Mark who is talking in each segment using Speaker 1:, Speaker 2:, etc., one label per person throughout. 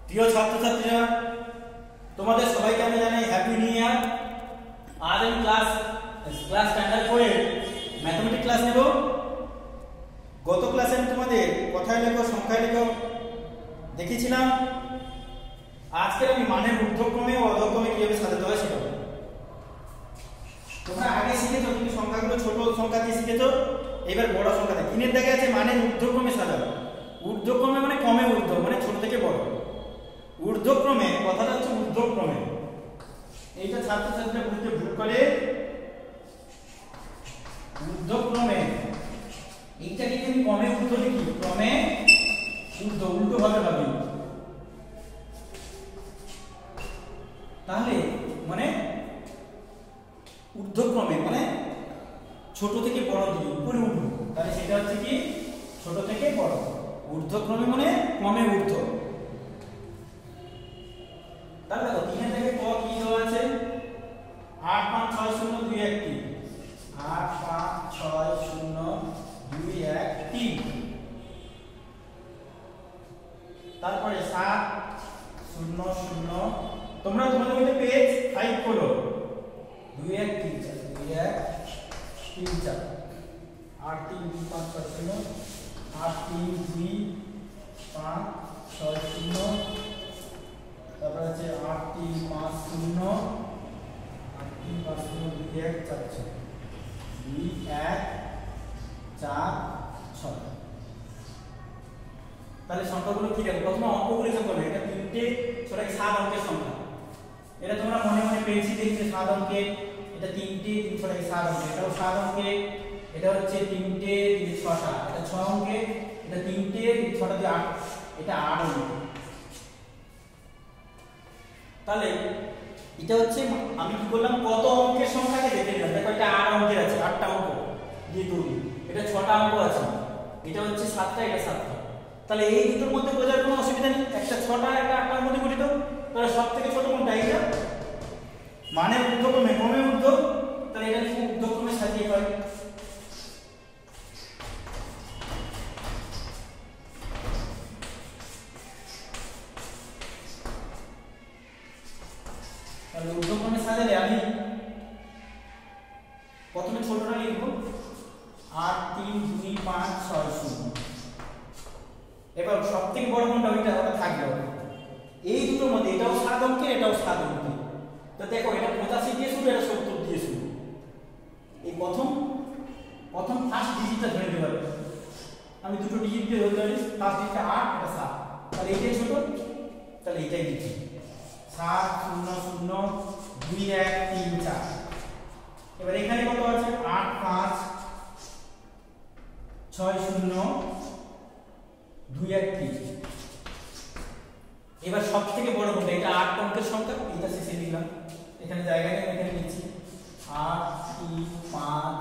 Speaker 1: প্রিয় ছাত্রছাত্রীরা, তোমাদের সবাইকে আমি জানাই হ্যাপি নিউ ইয়ার। আজ আমি ক্লাস স্ট্যান্ডার্ড 4 এর ম্যাথমেটিক্স ক্লাস নেব। গত ক্লাসে আমি তোমাদের কথায় লেখো সংখ্যায় লেখো দেখিয়েছিলাম। আজকে আমি মানের ঊর্ধ্বক্রমে ও অধক্রমে কিভাবে সাজাতে হয় শেখাবো। তোমরা আগে শিখেছো, তুমি সংখ্যাগুলো ছোট সংখ্যা দিয়ে শিখেছো, এবার বড় সংখ্যা দিয়ে। তিনের দাগে আছে মানের ঊর্ধ্বক্রমে সাজাবো। ঊর্ধ্বক্রমে মানে ক্রমে ঊর্ধ্ব, মানে ছোট থেকে বড়। ঊর্ধ্বক্রমে কথাটা হচ্ছে ঊর্ধ্বক্রমে। এইটা ছাত্রছাত্রীরা বুঝতে ভুল করে। ঊর্ধ্বক্রমে এইটাকে আমি ক্রমে ঊর্ধ্ব লিখি, ক্রমে ঊর্ধ্ব, উল্টো ভাবে ভাবি। তাহলে মানে ঊর্ধ্বক্রমে মানে ছোট থেকে বড় দিকে উপরে উঠবো, তাহলে সেটা হচ্ছে কি ছোট থেকে বড়। ঊর্ধ্বক্রমে মানে ক্রমে ঊর্ধ্ব। তাহলে দেখো তিনের থেকে ক কি দেওয়া আছে, 8 5 6 0 2 1 3, 8 5 6 0 2 1 3। তারপরে 7 0 0। তোমরা তোমাদের মধ্যে পেজ 5 খোলো। 2 1 3 4 2 1 3 4 8 3 2 5 6 0 8 3 2 5 6 0। তারপর আছে 8 3 5 0 8 3 5 0 2 1 4 6 2 1 4 6। তাহলে সংখ্যাগুলো কি দেখো, প্রথমে অঙ্কগুলো হিসাব করবে। এটা তিনটে সরাই 7 অঙ্কের সংখ্যা। এটা তোমরা মনে মনে পেয়েছি দেখতে 7 অঙ্কের। এটা তিনটে 3 সরাই 7 অঙ্কের। এটাও 7 অঙ্কের। এটা হচ্ছে তিনটে 3 6টা। এটা 6 অঙ্কের। এটা তিনটে 3 6টা দিয়ে 8। এটা 8 অঙ্কের। তাহলে এটা হচ্ছে আমি কি করলাম, কত অঙ্কের সংখ্যাকে দেখে নিলাম। দেখো এটা 8 অঙ্কের আছে, 8টা অঙ্ক দিয়ে তৈরি। এটা 6টা অঙ্ক আছে, এটা হচ্ছে 7টা, এটা 7টা। তাহলে এই দুটোর মধ্যে বোঝার কোনো অসুবিধা নেই। একটা 6টা, একটা 8টার মধ্যে গঠিত। তাহলে সবথেকে ছোট কোনটা? এটা মানে ঊর্ধ্বক্রমে, ক্রমে ঊর্ধ্ব। তাহলে এটা লিখব ঊর্ধ্বক্রমে সাজিয়ে পাই। তাহলে ঊর্ধ্বক্রমে সাজালে আমি প্রথমে ছোটটা লিখব 8 3 2 5 6 0। এবার সবথেকে বড় কোনটা ওইটা থাকবে। এই দুটোর মধ্যে এটাও 7 অঙ্কের, এটাও 7 অঙ্কের। তো দেখো এটা 85 দিয়ে শুরু, এটা 70 দিয়ে শুরু। এই প্রথম ফার্স্ট ডিজিটটা ধরে নিতে পারবে। আমি দুটো ডিজিট দিয়ে ধরতে পারি। ফার্স্ট ডিজিটটা 8, এটা 7। তাহলে এইটাই ছোট, তাহলে এইটাই লিখি 7 0 0 2 1 3 4। এবার এখানে কত আছে? 8 5 6 0 2 1 3। এবার সবথেকে বড় কোনটা? এটা 8 অঙ্কের সংখ্যা, এটা শেষে দিলাম। এখানে জায়গা নেই, এখানে নিচ্ছি 8 3 5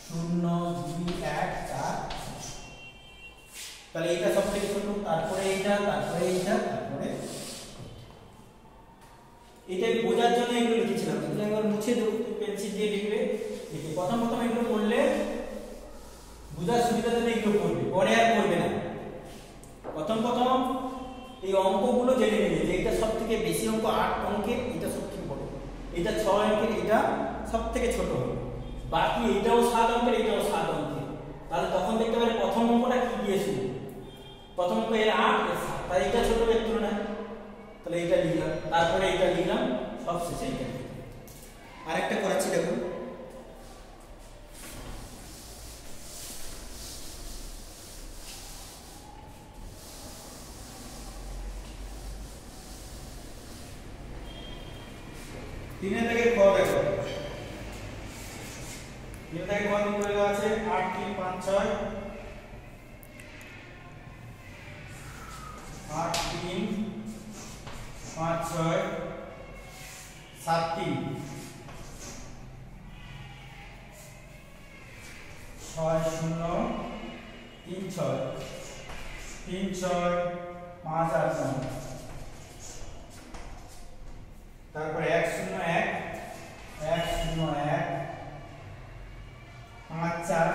Speaker 1: 0 2 1 4। তাহলে এটা সবথেকে ছোট, তারপরে এইটা, তারপরে এইটা, তারপরে এটা বোঝার জন্য এগুলো লিখেছিলাম। এগুলো একবার মুছে দেবো, পেন্সিল দিয়ে লিখবে। লিখে প্রথম এগুলো করলে বোঝার সুবিধার জন্য এগুলো করবে, পরে আর করবে না। প্রথম এই অঙ্কগুলো জেনে নিবে যে এটা সবথেকে বেশি অঙ্ক 8 অঙ্কের, এটা সবথেকে বড়। এটা 6 অঙ্কের, এটা সবথেকে ছোট হবে। বাকি এটাও 7 অঙ্কের, এটাও 7 অঙ্কের। তাহলে তখন দেখতে পারে প্রথম অঙ্কটা কি দিয়ে শুরু। প্রথম অঙ্ক এর 8 এর 7, তাই এটা ছোট এর তুলনায়। তাহলে এটা লিখলাম, তারপরে এটা লিখলাম, সব শেষে এটা লিখলাম। আরেকটা করাচ্ছি দেখো। তিনের থেকে ক দেখো। তিনের থেকে ক দিন করে দেওয়া আছে 8 3 5 6 8 3 5 6 7 3 6 0 3 6 3 6 5 8 9। তারপরে 1 0 1 1 0 1 5 4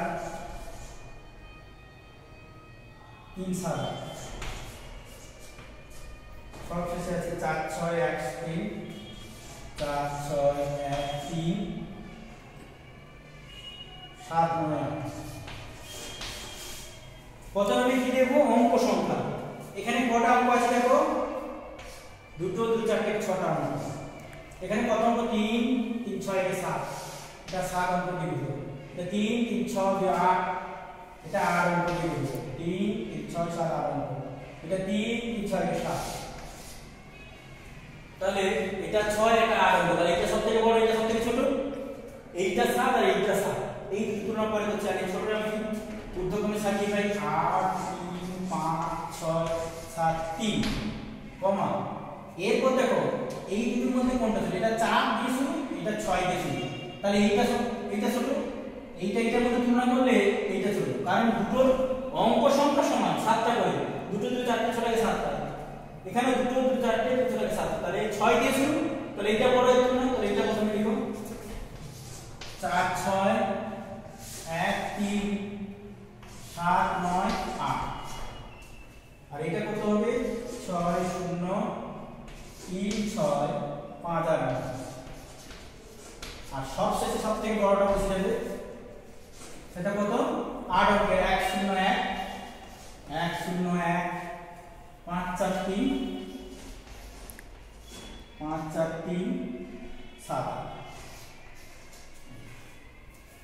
Speaker 1: 3 7 8। 4 6 1 3 4 6 1 3 7 9 8। প্রথমে আমি কি দেব অঙ্ক সংখ্যা। এখানে কটা অঙ্ক আছে দেখো, দুটো 2 4 6টা অঙ্ক। এখানে কত অঙ্ক 3 3 6 এর 7, এটা 7 অঙ্ক দিয়ে দেব। এটা 3 3 6 দিয়ে 8, এটা 8 অঙ্ক দিয়ে দেব। 3 3 6 7 8 অঙ্ক, এটা 3 3 6 এর 7। তাহলে এটা 6 এটা 8 অঙ্ক, তাহলে এটা সবথেকে বড় এটা সবথেকে ছোট, এইটা 7 আর এইটা 7। এই দুটো তুলনা করে হচ্ছে আগে ছোট আমি ঊর্ধ্বক্রমে সাজিয়ে পাই 8 3 5 6 7 3 কমা। এরপর দেখো এই দুটোর মধ্যে কোনটা ছোট, এটা 4 দিয়ে শুরু, এটা 6 দিয়ে শুরু, তাহলে এইটা ছোট, এইটার মধ্যে তুলনা করলে এইটা ছোট, কারণ দুটোর অঙ্ক সংখ্যা সমান 7টা করে, দুটো 2 4 6 লাগে 7টা, এখানে দুটো 2 4 6 লাগে 7টা, তাহলে 6 দিয়ে শুরু, তাহলে এইটা বড় হচ্ছে না, তাহলে এইটা প্রথমে লিখো 4 6 1 3 7 9 8, আর এটা কত হবে 6 0 3 6 5 আর 9, আর সবশেষে সবথেকে বড়টা বসে যাবে, সেটা কত 8 অঙ্কের 1 0 1 1 0 1 5 4 3 5 4 3 7।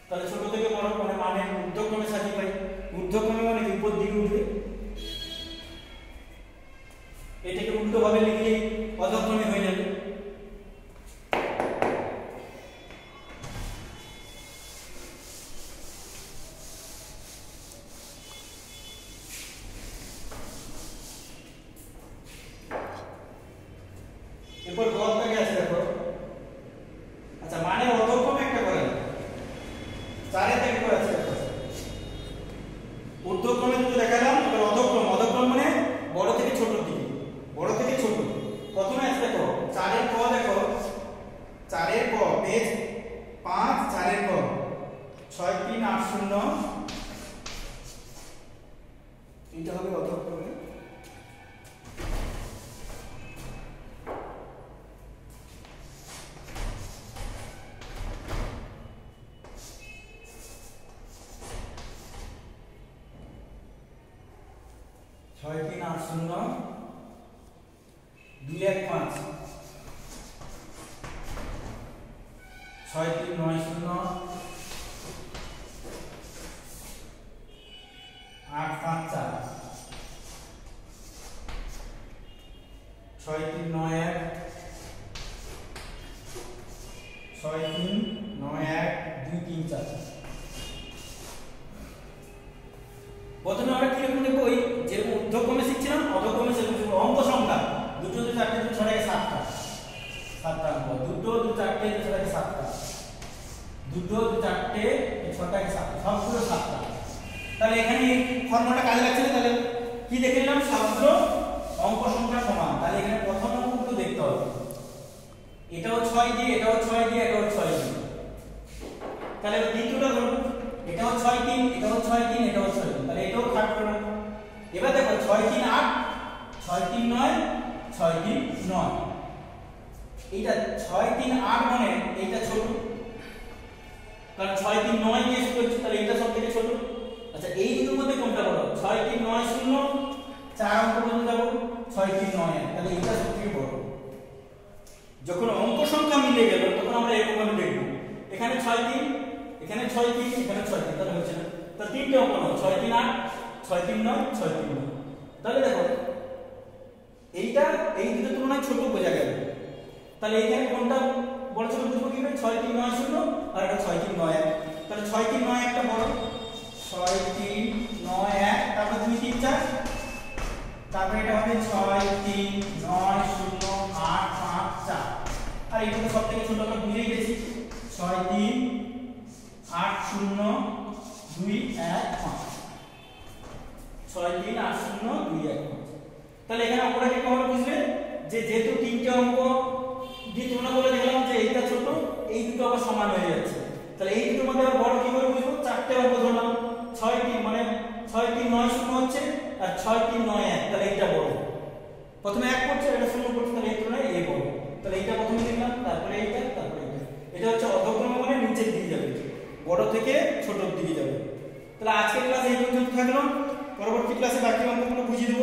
Speaker 1: তাহলে ছোট থেকে বড় মানে ঊর্ধ্বক্রমে সাজিয়ে পাই। ঊর্ধ্বক্রমে মানে উপর দিকে উঠবে, এটাকে উল্টো ভাবে লিখলে অধক্রমে হয়ে যাবে। এরপর গড়টাকে আছে দেখো, আচ্ছা মানে অধক্রমে একটা করে 4 থেকে করে আছে দেখো, ঊর্ধ্বক্রমে দুটো দেখালাম, এবার অধক্রম মানে বড় থেকে ছোট দিকে, বড় থেকে ছোট। প্রথমে আছে দেখো 4 এর ক, দেখো 4 এর ক পেজ 5 4 এর ক 6 3 8 0, এটা হবে অধক্রমে। 6 3 8 0 2 1 5 6 3 9 0 8 5 4 6 3 9 1 6 3 9 1 2 3 4। প্রথমে আমরা কি লিখব দেখো, ওই যে ঊর্ধ্বক্রমে শিখছিলাম অধক্রমে সেরকম অঙ্ক সংখ্যা, দুটো 2 4 2 6 লাগে 7টা, 7টা অঙ্ক, দুটো 2 4 2 6 লাগে 7টা, দুটো 2 4 6 লাগে 7টা, সবগুলো 7টা। তাহলে এখানে এই ফর্মুলাটা কাজে লাগছে না, তাহলে কি দেখে নিলাম সবগুলো অঙ্ক সংখ্যা সমান। তাহলে এখানে প্রথম অঙ্কগুলো দেখতে হবে, এটাও 6 দিয়ে, এটাও 6 দিয়ে, এটাও 6 দিয়ে, তাহলে দ্বিতীয়টা ধরো এটাও 6 3, এটাও 6 3, এটাও 6 3, তাহলে এটাও কাটবে না। এবার দেখো 6 3 8 6 3 9 6 3 9, এইটা 6 3 8 মানে এইটা ছোট, কারণ 6 3 9 দিয়ে শুরু হচ্ছে, তাহলে এইটা সবথেকে ছোট। আচ্ছা এই দুটোর মধ্যে কোনটা বড়, 6 3 9 0 4 অঙ্ক পর্যন্ত যাব 6 3 9 1, তাহলে এইটা সবথেকে বড়। যখন অঙ্ক সংখ্যা মিলে গেল তখন আমরা এরকম ভাবে দেখব, এখানে 6 3 এখানে 6 3 এখানে 6 3, তাহলে হচ্ছে না, তাহলে তিনটে অঙ্ক নাও 6 3 8 6 3 9 6 3 9। তাহলে দেখো এইটা এই দুটো তুলনায় ছোট বোঝা গেল, তাহলে এখানে কোনটা বড় ছোট বুঝবো কি করে, 6 3 9 0 আর এটা 6 3 9 1, তাহলে 6 3 9 1টা বড়, 6 3 9 1, তারপর 2 3 4, তারপর এটা হবে 6 3 9 0 8 5 4, আর এটা তো সবথেকে ছোট আমরা বুঝেই গেছি 6 3 8 0 2 1 5, 6 3 8 0 2 1 5। তাহলে এখানে আমরা কি করে বুঝলে যে যেহেতু তিনটে অঙ্ক দিয়ে তুলনা করে দেখলাম যে এইটা ছোট, এই দুটো আবার সমান হয়ে যাচ্ছে, তাহলে এই দুটোর মধ্যে আবার বড় কি করে বুঝবো, চারটে অঙ্ক ধরলাম 6 3 মানে 6 3 9 0 হচ্ছে আর 6 3 9 1, তাহলে এইটা বড়। প্রথমে 1 করছে এটা 0 করছে, তাহলে এই তুলনায় তাহলে এইটা প্রথমে লিখলাম, তারপরে এইটা, তারপরে এইটা। এটা হচ্ছে অর্ধক্রম মানে নিচের দিকে যাবে, বড় থেকে ছোটর দিকে যাবে। তাহলে আজকের ক্লাস এই পর্যন্ত থাকলো, পরবর্তী ক্লাসে বাকি অঙ্কগুলো বুঝিয়ে দেবো।